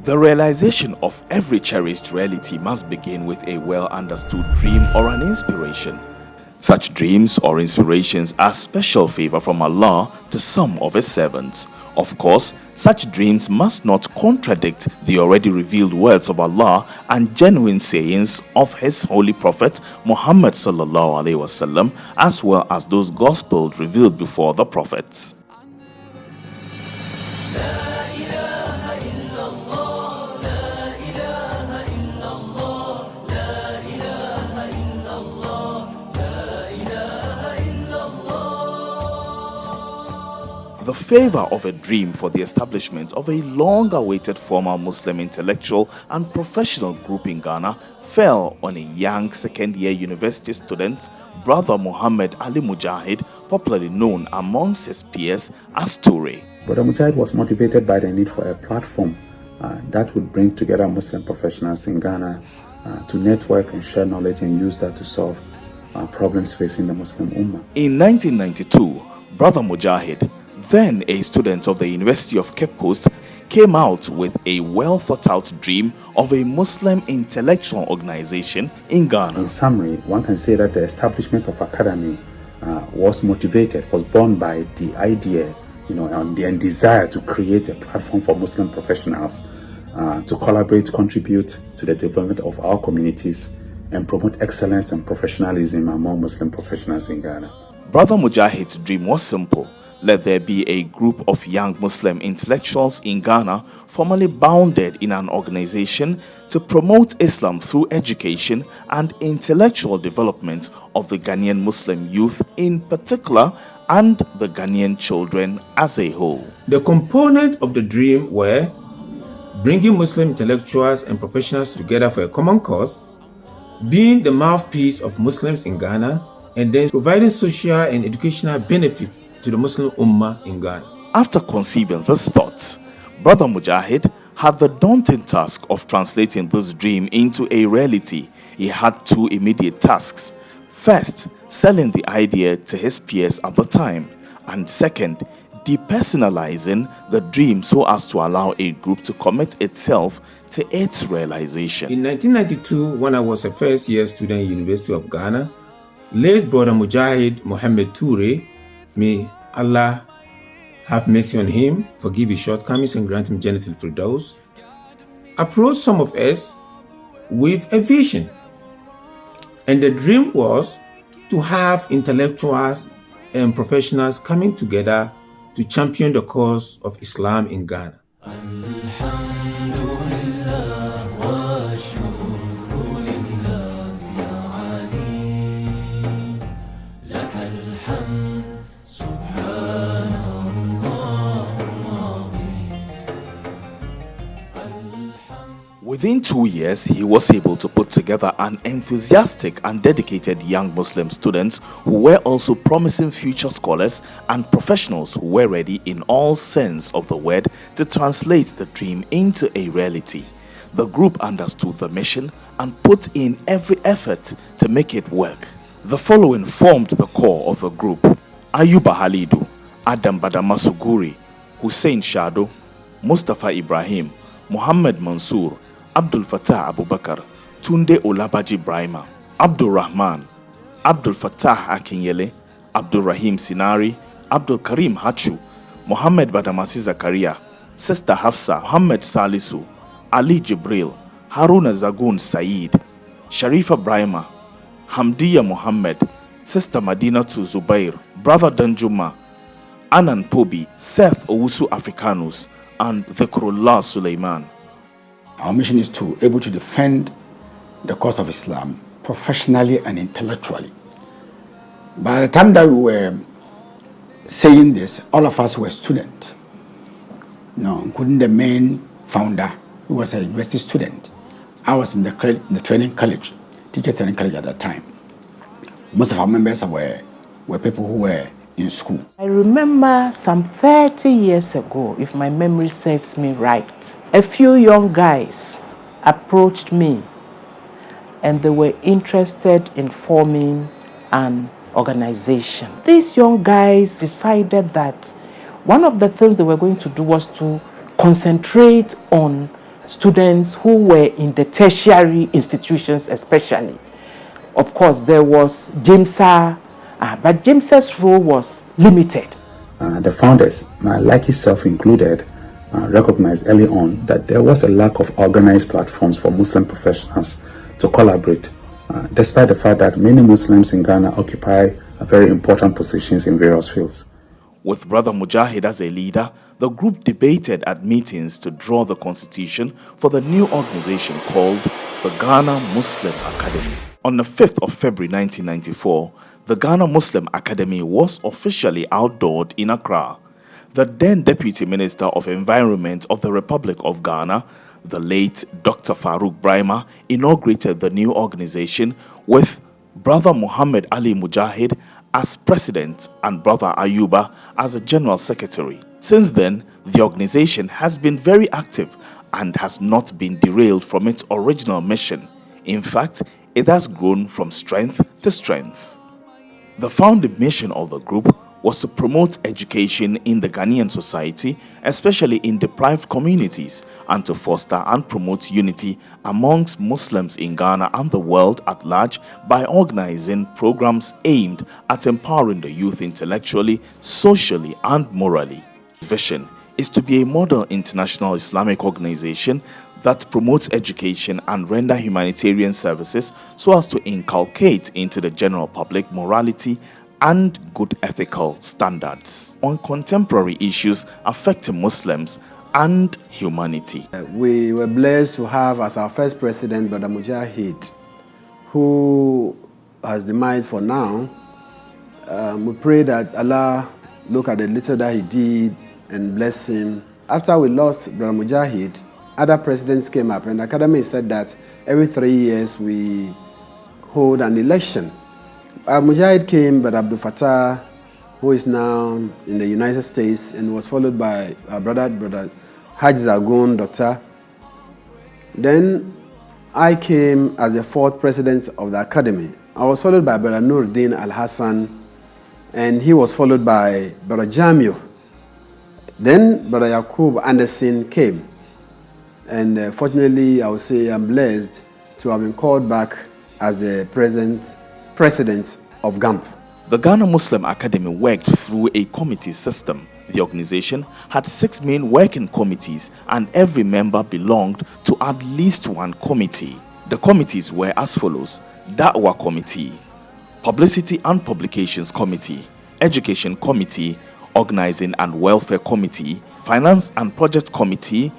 The realization of every cherished reality must begin with a well-understood dream or an inspiration. Such dreams or inspirations are special favor from Allah to some of His servants. Of course, such dreams must not contradict the already revealed words of Allah and genuine sayings of His Holy Prophet Muhammad sallallahu alaihi wasallam, as well as those gospels revealed before the prophets. The favor of a dream for the establishment of a long-awaited formal Muslim intellectual and professional group in Ghana fell on a young second-year university student, Brother Muhammad Ali Mujahid, popularly known amongst his peers as Toure. Brother Mujahid was motivated by the need for a platform that would bring together Muslim professionals in Ghana to network and share knowledge and use that to solve problems facing the Muslim Ummah. In 1992, Brother Mujahid, then a student of the University of Cape Coast, came out with a well-thought-out dream of a Muslim intellectual organization in Ghana. In summary, one can say that the establishment of academy was born by the idea, and the desire to create a platform for Muslim professionals to collaborate, contribute to the development of our communities, and promote excellence and professionalism among Muslim professionals in Ghana. Brother Mujahid's dream was simple. Let there be a group of young Muslim intellectuals in Ghana formally bounded in an organization to promote Islam through education and intellectual development of the Ghanaian Muslim youth in particular and the Ghanaian children as a whole. The components of the dream were bringing Muslim intellectuals and professionals together for a common cause, being the mouthpiece of Muslims in Ghana, and then providing social and educational benefit to the Muslim Ummah in Ghana. After conceiving this thought, Brother Mujahid had the daunting task of translating this dream into a reality. He had two immediate tasks. First, selling the idea to his peers at the time, and second, depersonalizing the dream so as to allow a group to commit itself to its realization. In 1992, when I was a first-year student at University of Ghana, late Brother Mujahid Mohammed Toure, may Allah have mercy on him, forgive his shortcomings, and grant him Jannatul Firdaus, approached some of us with a vision. And the dream was to have intellectuals and professionals coming together to champion the cause of Islam in Ghana. Within 2 years, he was able to put together an enthusiastic and dedicated young Muslim students who were also promising future scholars and professionals who were ready in all sense of the word to translate the dream into a reality. The group understood the mission and put in every effort to make it work. The following formed the core of the group: Ayuba Halidu, Adam Badama Suguri, Hussein Shado, Mustafa Ibrahim, Muhammad Mansour, Abdul Fattah Abubakar, Tunde Olabaji Brahima, Abdul Rahman, Abdul Fattah Akinyele, Abdul Rahim Sinari, Abdul Karim Hachu, Muhammad Badamasi Zakaria, Sister Hafsa, Muhammad Salisu, Ali Jibril, Haruna Zagun Saeed, Sharifa Brahima, Hamdiya Muhammad, Sister Madina to Zubair, Brother Danjuma, Anan Pobi, Seth Owusu Africanus, and Dhikrullah Suleiman. Our mission is to able to defend the cause of Islam professionally and intellectually. By the time that we were saying this, all of us were students, including the main founder, who was a university student. I was in the training college, teachers training college at that time. Most of our members were people who were in school. I remember some 30 years ago, if my memory serves me right, a few young guys approached me and they were interested in forming an organization. These young guys decided that one of the things they were going to do was to concentrate on students who were in the tertiary institutions especially. Of course, there was Jamesa, but James's role was limited. The founders, like himself included, recognized early on that there was a lack of organized platforms for Muslim professionals to collaborate, despite the fact that many Muslims in Ghana occupy very important positions in various fields. With Brother Mujahid as a leader, the group debated at meetings to draw the constitution for the new organization called the Ghana Muslim Academy. On the 5th of February 1994, the Ghana Muslim Academy was officially outdoored in Accra. The then Deputy Minister of Environment of the Republic of Ghana, the late Dr. Farouk Brahima, inaugurated the new organization with Brother Muhammad Ali Mujahid as president and Brother Ayuba as a general secretary. Since then, the organization has been very active and has not been derailed from its original mission. In fact, it has grown from strength to strength. The founding mission of the group was to promote education in the Ghanaian society, especially in deprived communities, and to foster and promote unity amongst Muslims in Ghana and the world at large by organizing programs aimed at empowering the youth intellectually, socially, and morally. Vision is to be a model international Islamic organization that promotes education and render humanitarian services so as to inculcate into the general public morality and good ethical standards on contemporary issues affecting Muslims and humanity. We were blessed to have as our first president Brother Mujahid, who has demised for now. We pray that Allah look at the little that he did and bless him. After we lost Brother Mujahid, other presidents came up, and the Academy said that every 3 years we hold an election. Mujahid came, but Abdul Fattah, who is now in the United States, and was followed by our brother Haj Zagun, doctor. Then I came as the fourth president of the Academy. I was followed by Brother Nuruddin Al-Hassan, and he was followed by Brother Jamio. Then Brother Yaqub Anderson came. And fortunately, I would say I'm blessed to have been called back as the president of GAMP. The Ghana Muslim Academy worked through a committee system. The organization had 6 main working committees, and every member belonged to at least one committee. The committees were as follows: Da'wah Committee, Publicity and Publications Committee, Education Committee, Organizing and Welfare Committee, Finance and Project Committee,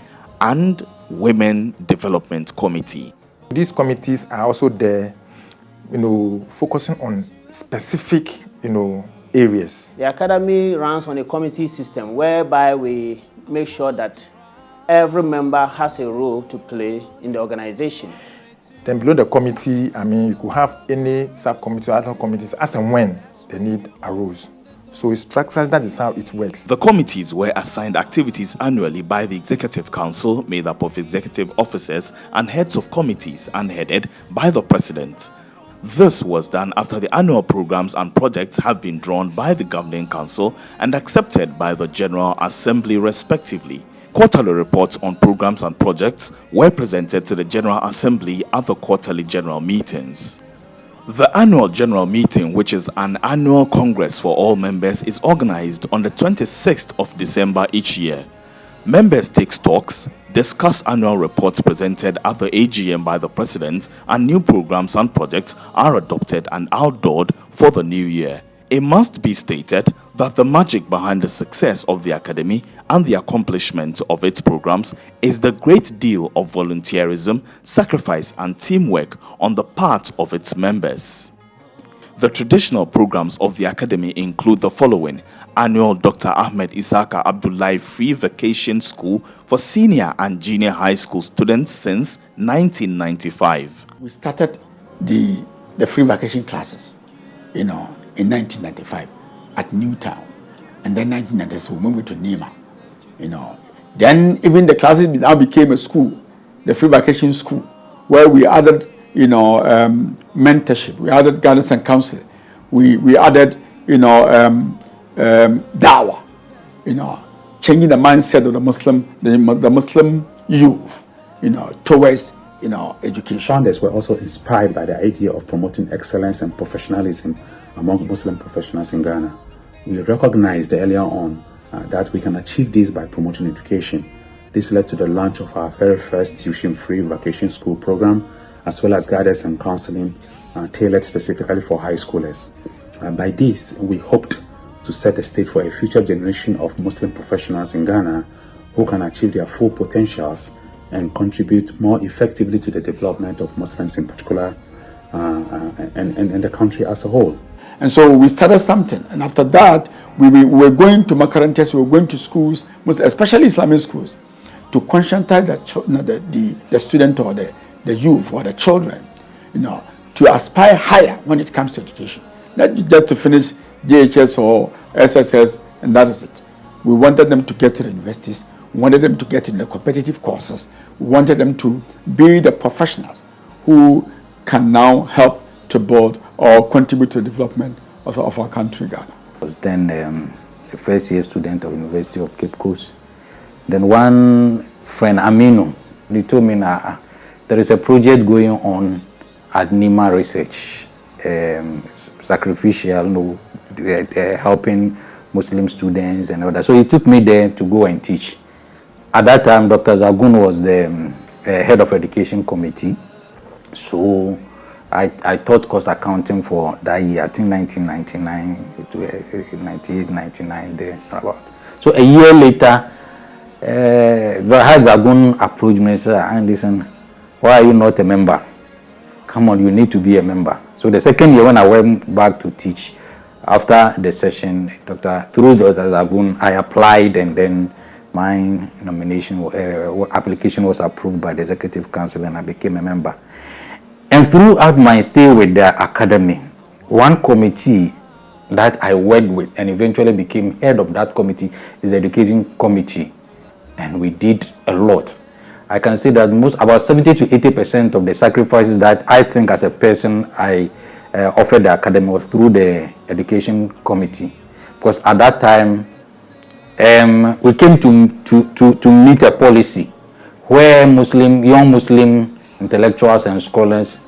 and Women Development Committee. These committees are also there, focusing on specific, areas. The Academy runs on a committee system whereby we make sure that every member has a role to play in the organization. Then below the committee, you could have any subcommittee or other committees as and when the need arose. So it's structured, that is how it works. The committees were assigned activities annually by the Executive Council, made up of executive officers and heads of committees, and headed by the President. This was done after the annual programs and projects have been drawn by the Governing Council and accepted by the General Assembly respectively. Quarterly reports on programs and projects were presented to the General Assembly at the quarterly general meetings. The annual general meeting, which is an annual congress for all members, is organized on the 26th of December each year. Members take stocks, discuss annual reports presented at the AGM by the President, and new programs and projects are adopted and outdoored for the new year. It must be stated that the magic behind the success of the Academy and the accomplishment of its programs is the great deal of volunteerism, sacrifice, and teamwork on the part of its members. The traditional programs of the Academy include the following: annual Dr. Ahmed Isaka Abdullahi Free Vacation School for senior and junior high school students since 1995. We started the free vacation classes, in 1995 at Newtown, and then 1996 we moved to Nima. Then even the classes now became a school, the free vacation school, where we added mentorship, we added guidance and counseling, we added dawah, changing the mindset of the Muslim youth, towards education. Founders were also inspired by the idea of promoting excellence and professionalism among Muslim professionals in Ghana. We recognized earlier on that we can achieve this by promoting education. This led to the launch of our very first tuition-free vacation school program, as well as guidance and counseling tailored specifically for high schoolers. By this, we hoped to set the stage for a future generation of Muslim professionals in Ghana who can achieve their full potentials and contribute more effectively to the development of Muslims in particular and the country as a whole. And so we started something, and after that, we were going to makarantas, we were going to schools, especially Islamic schools, to conscientize the student or the youth or the children, to aspire higher when it comes to education. Not just to finish JHS or SSS, and that is it. We wanted them to get to the universities. We wanted them to get in the competitive courses. We wanted them to be the professionals who can now help to build or contribute to the development of our country, Ghana. I was then a first-year student of University of Cape Coast. Then one friend, Aminu, he told me there is a project going on at Nima Research, sacrificial, helping Muslim students and all that. So he took me there to go and teach. At that time, Dr. Zagun was the head of education committee. So I taught cost accounting for that year, I think 1999, 98, 99 there about. So a year later, Zagun approached me and said, listen, why are you not a member? Come on, you need to be a member. So the second year when I went back to teach, after the session, through Dr. Zagun, I applied, and then my nomination application was approved by the Executive Council, and I became a member. And throughout my stay with the academy, one committee that I worked with and eventually became head of that committee is the Education Committee. And we did a lot. I can say that about 70 to 80% of the sacrifices that I think as a person I offered the academy was through the Education Committee. Because at that time, we came to meet a policy where young Muslim intellectuals and scholars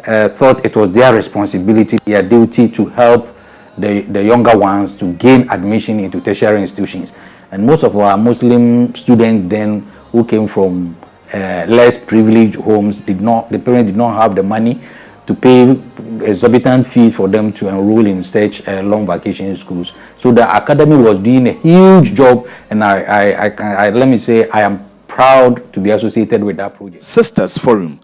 thought it was their responsibility, their duty to help the younger ones to gain admission into tertiary institutions. And most of our Muslim students then who came from less privileged homes, the parents did not have the money to pay exorbitant fees for them to enroll in such long vacation schools. So the academy was doing a huge job, and I let me say I am proud to be associated with that project. Sisters Forum,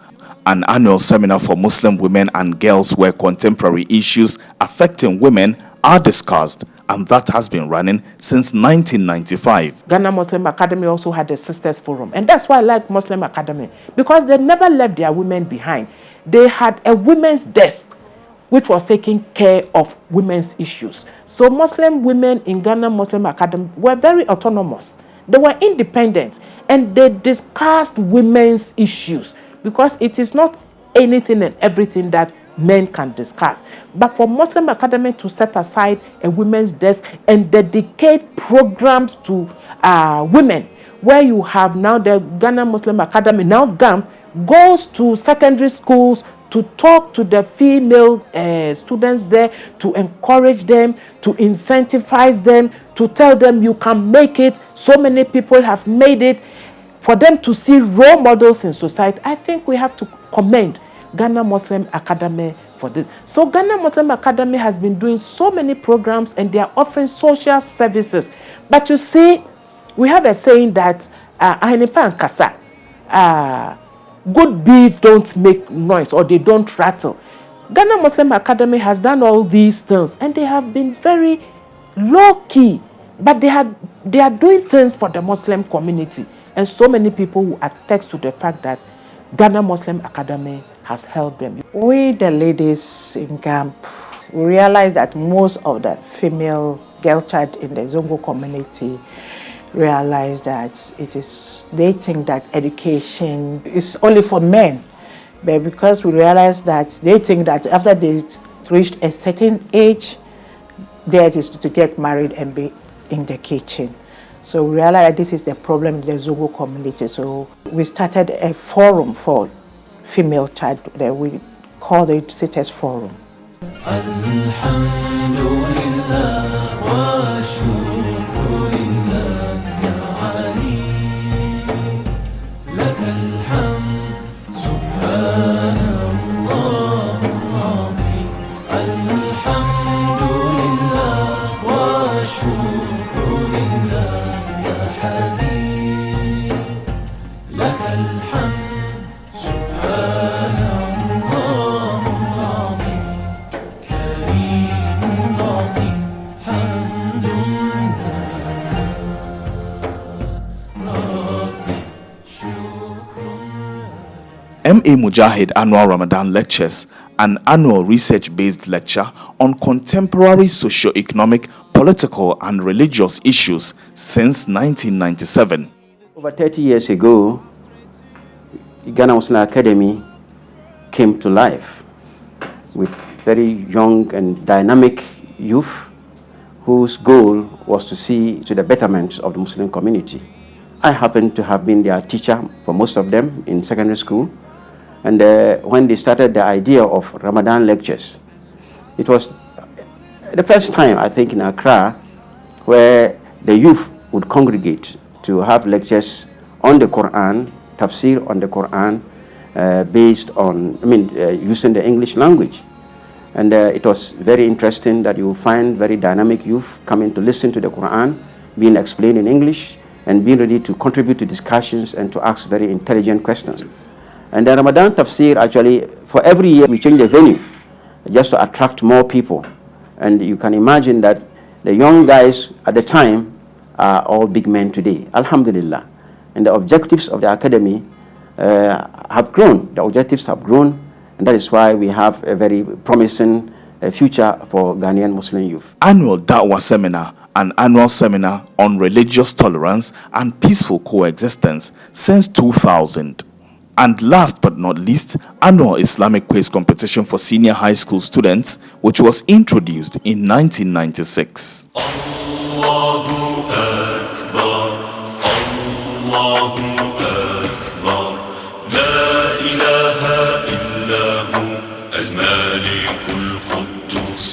an annual seminar for Muslim women and girls where contemporary issues affecting women are discussed, and that has been running since 1995. Ghana Muslim Academy also had a Sisters Forum, and that's why I like Muslim Academy, because they never left their women behind. They had a women's desk which was taking care of women's issues. So Muslim women in Ghana Muslim Academy were very autonomous. They were independent, and they discussed women's issues, because it is not anything and everything that men can discuss. But for Muslim Academy to set aside a women's desk and dedicate programs to women, where you have now the Ghana Muslim Academy, now GAMP, goes to secondary schools to talk to the female students there, to encourage them, to incentivize them, to tell them you can make it. So many people have made it. For them to see role models in society, I think we have to commend Ghana Muslim Academy for this. So Ghana Muslim Academy has been doing so many programs, and they are offering social services. But you see, we have a saying that Ahinipa and Kasa, good beads don't make noise, or they don't rattle. Ghana Muslim Academy has done all these things, and they have been very low-key, but they are doing things for the Muslim community. And so many people who attest to the fact that Ghana Muslim Academy has helped them. We, the ladies in GAMP, we realize that most of the female girl child in the Zongo community realize that they think that education is only for men. But because we realize that they think that after they reached a certain age, theirs is to get married and be in the kitchen. So we realized that this is the problem in the Zongo community. So we started a forum for female child that we called it Sisters Forum. MA Mujahid Annual Ramadan Lectures, an annual research-based lecture on contemporary socio-economic, political and religious issues since 1997. Over 30 years ago, Ghana Muslim Academy came to life with very young and dynamic youth whose goal was to see to the betterment of the Muslim community. I happened to have been their teacher for most of them in secondary school. And when they started the idea of Ramadan lectures, it was the first time, I think, in Accra, where the youth would congregate to have lectures on the Quran, tafsir on the Quran, based on, using the English language. And it was very interesting that you find very dynamic youth coming to listen to the Quran, being explained in English, and being ready to contribute to discussions and to ask very intelligent questions. And the Ramadan tafsir, actually, for every year we change the venue just to attract more people. And you can imagine that the young guys at the time are all big men today, alhamdulillah. And the objectives of the academy have grown. The objectives have grown, and that is why we have a very promising future for Ghanaian Muslim youth. Annual Dawah Seminar, an annual seminar on religious tolerance and peaceful coexistence since 2000. And last but not least, annual Islamic quiz competition for senior high school students, which was introduced in 1996. Allahu Akbar, Allahu Akbar, La ilaha illahu al-Malikul Quddus.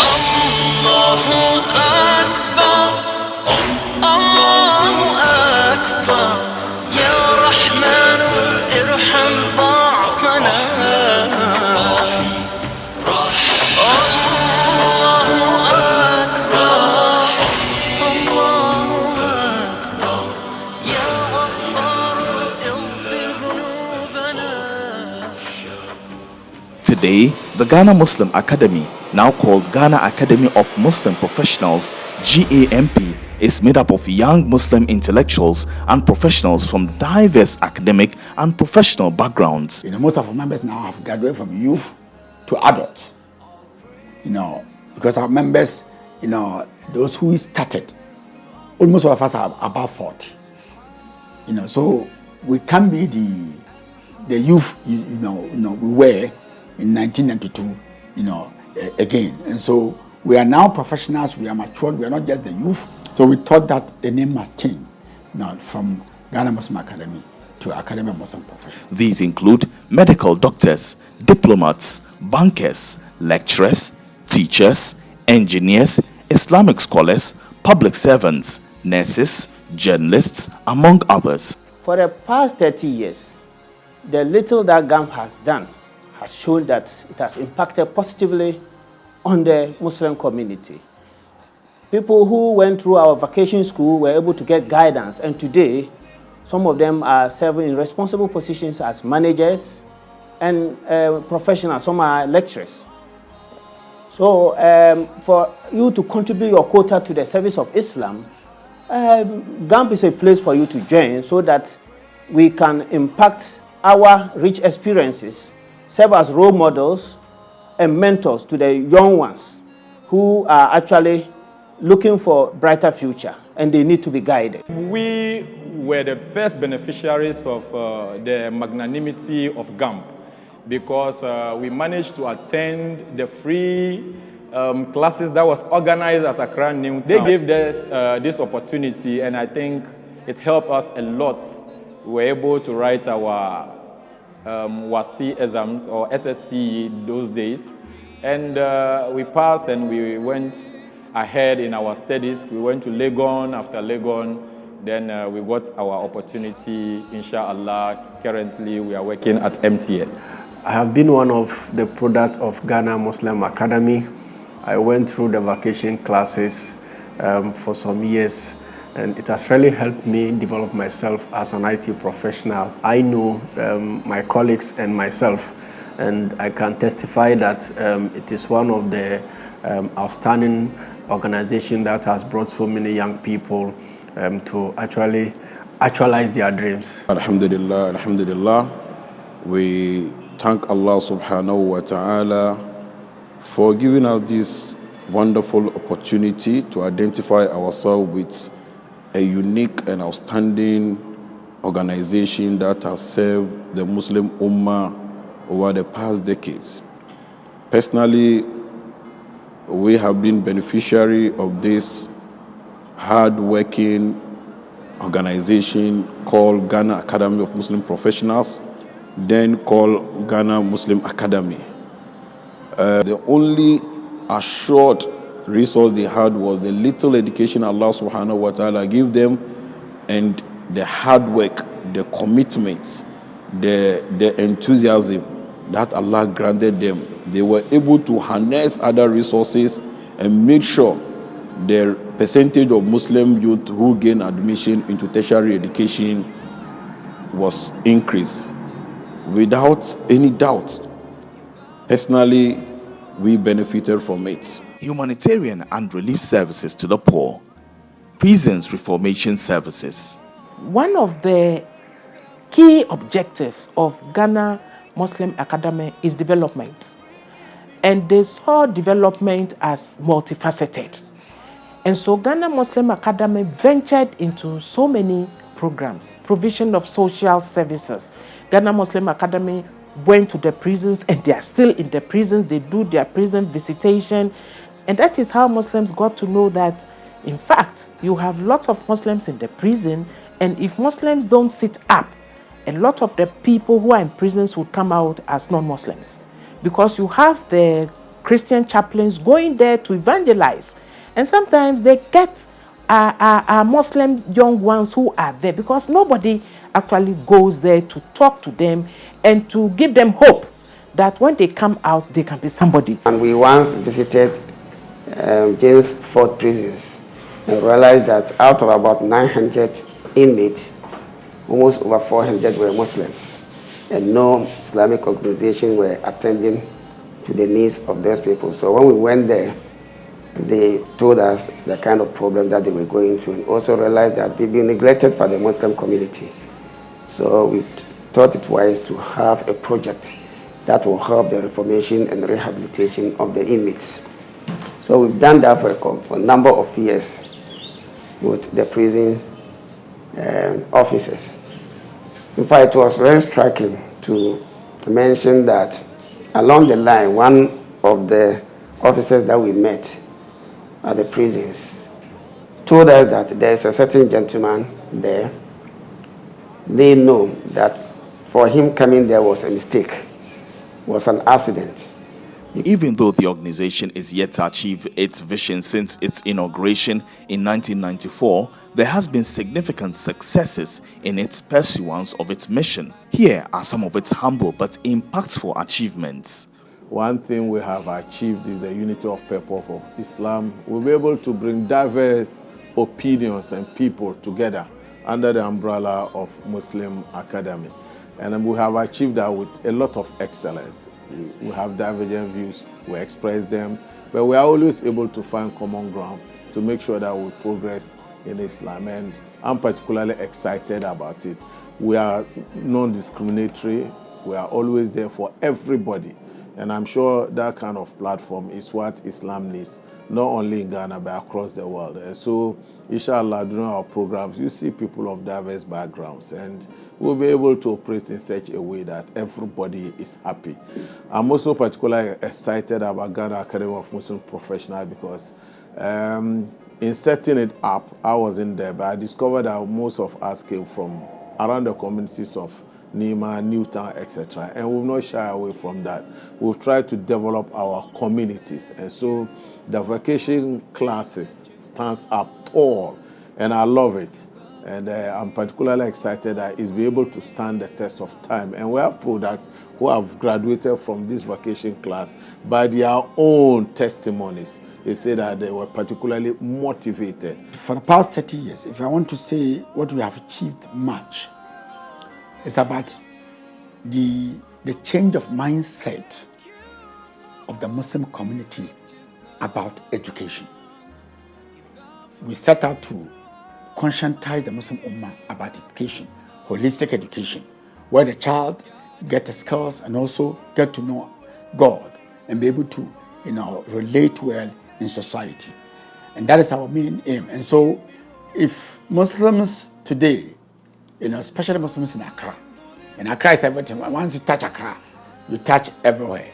Allahu Akbar, Allahu Akbar. Today, the Ghana Muslim Academy, now called Ghana Academy of Muslim Professionals, GAMP, is made up of young Muslim intellectuals and professionals from diverse academic and professional backgrounds. Most of our members now have graduated from youth to adults. Because our members, those who started, almost all of us are above 40. So we can be the youth, we were in 1992, again. And so we are now professionals, we are matured, we are not just the youth. So we thought that the name must change, from Ghana Muslim Academy to Academy of Muslim Professionals. These include medical doctors, diplomats, bankers, lecturers, teachers, engineers, Islamic scholars, public servants, nurses, journalists, among others. For the past 30 years, the little that GAMP has done has shown that it has impacted positively on the Muslim community. People who went through our vacation school were able to get guidance, and today, some of them are serving in responsible positions as managers and professionals, some are lecturers. So for you to contribute your quota to the service of Islam, GAMP is a place for you to join so that we can impact our rich experiences, serve as role models and mentors to the young ones who are actually looking for a brighter future, and they need to be guided. We were the first beneficiaries of the magnanimity of GAMP because we managed to attend the free classes that was organized at Accra New Town. They gave us this opportunity, and I think it helped us a lot. We were able to write our WASI exams or SSC those days, and we passed and we went ahead in our studies. We went to Legon. After Legon, then we got our opportunity, inshallah. Currently, we are working at MTN. I have been one of the products of Ghana Muslim Academy. I went through the vacation classes for some years, and it has really helped me develop myself as an IT professional. I know my colleagues and myself, and I can testify that it is one of the outstanding organizations that has brought so many young people to actually actualize their dreams. Alhamdulillah, alhamdulillah. We thank Allah subhanahu wa ta'ala for giving us this wonderful opportunity to identify ourselves with a unique and outstanding organization that has served the Muslim Ummah over the past decades. Personally, we have been beneficiary of this hard-working organization called Ghana Academy of Muslim Professionals, then called Ghana Muslim Academy. The only assured resource they had was the little education Allah subhanahu wa ta'ala gave them, and the hard work, the commitment, the enthusiasm that Allah granted them. They were able to harness other resources and make sure the percentage of Muslim youth who gain admission into tertiary education was increased. Without any doubt, personally, we benefited from it. Humanitarian and relief services to the poor. Prisons reformation services. One of the key objectives of Ghana Muslim Academy is development. And they saw development as multifaceted. And so Ghana Muslim Academy ventured into so many programs, provision of social services. Ghana Muslim Academy went to the prisons, and they are still in the prisons. They do their prison visitation. And that is how Muslims got to know that, in fact, you have lots of Muslims in the prison, and if Muslims don't sit up, a lot of the people who are in prisons will come out as non-Muslims, because you have the Christian chaplains going there to evangelize, and sometimes they get Muslim young ones who are there because nobody actually goes there to talk to them and to give them hope that when they come out, they can be somebody. And we once visited James Ford prisons and realized that out of about 900 inmates, almost over 400 were Muslims, and no Islamic organization were attending to the needs of those people. So when we went there, they told us the kind of problem that they were going through, and also realized that they've been neglected by the Muslim community. So we thought it wise to have a project that will help the reformation and rehabilitation of the inmates. So we've done that for a number of years with the prisons officers. In fact, it was very striking to mention that along the line, one of the officers that we met at the prisons told us that there's a certain gentleman there. They know that for him coming there was a mistake, was an accident. Even though the organization is yet to achieve its vision since its inauguration in 1994, there has been significant successes in its pursuance of its mission. Here are some of its humble but impactful achievements. One thing we have achieved is the unity of purpose of Islam. We'll be able to bring diverse opinions and people together under the umbrella of Muslim Academy. And we have achieved that with a lot of excellence. We have divergent views, we express them, but we are always able to find common ground to make sure that we progress in Islam. And I'm particularly excited about it. We are non-discriminatory. We are always there for everybody. And I'm sure that kind of platform is what Islam needs, not only in Ghana, but across the world. And so, inshallah, during our programs, you see people of diverse backgrounds, and we'll be able to operate in such a way that everybody is happy. I'm also particularly excited about Ghana Academy of Muslim Professionals because in setting it up, I wasn't there, but I discovered that most of us came from around the communities of Nima, Newtown, etc. And we've not shied away from that. We've tried to develop our communities. And so the vacation classes stands up tall, and I love it. And I'm particularly excited that it's be able to stand the test of time. And we have products who have graduated from this vacation class by their own testimonies. They say that they were particularly motivated. For the past 30 years, if I want to say what we have achieved much, it's about the change of mindset of the Muslim community about education. We set out to conscientize the Muslim Ummah about education, holistic education, where the child get the skills and also get to know God and be able to, relate well in society. And that is our main aim. And so if Muslims today, especially Muslims in Accra. And Accra is everything. Once you touch Accra, you touch everywhere.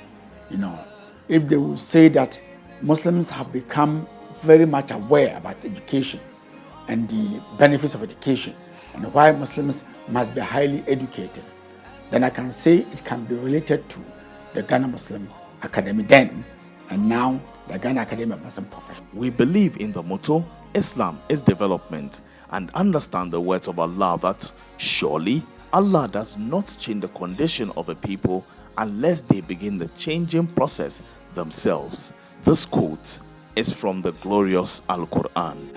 If they will say that Muslims have become very much aware about education and the benefits of education and why Muslims must be highly educated, then I can say it can be related to the Ghana Muslim Academy then and now the Ghana Academy of Muslim Professionals. We believe in the motto, Islam is development, and understand the words of Allah that surely Allah does not change the condition of a people unless they begin the changing process themselves. This quote is from the glorious Al-Quran.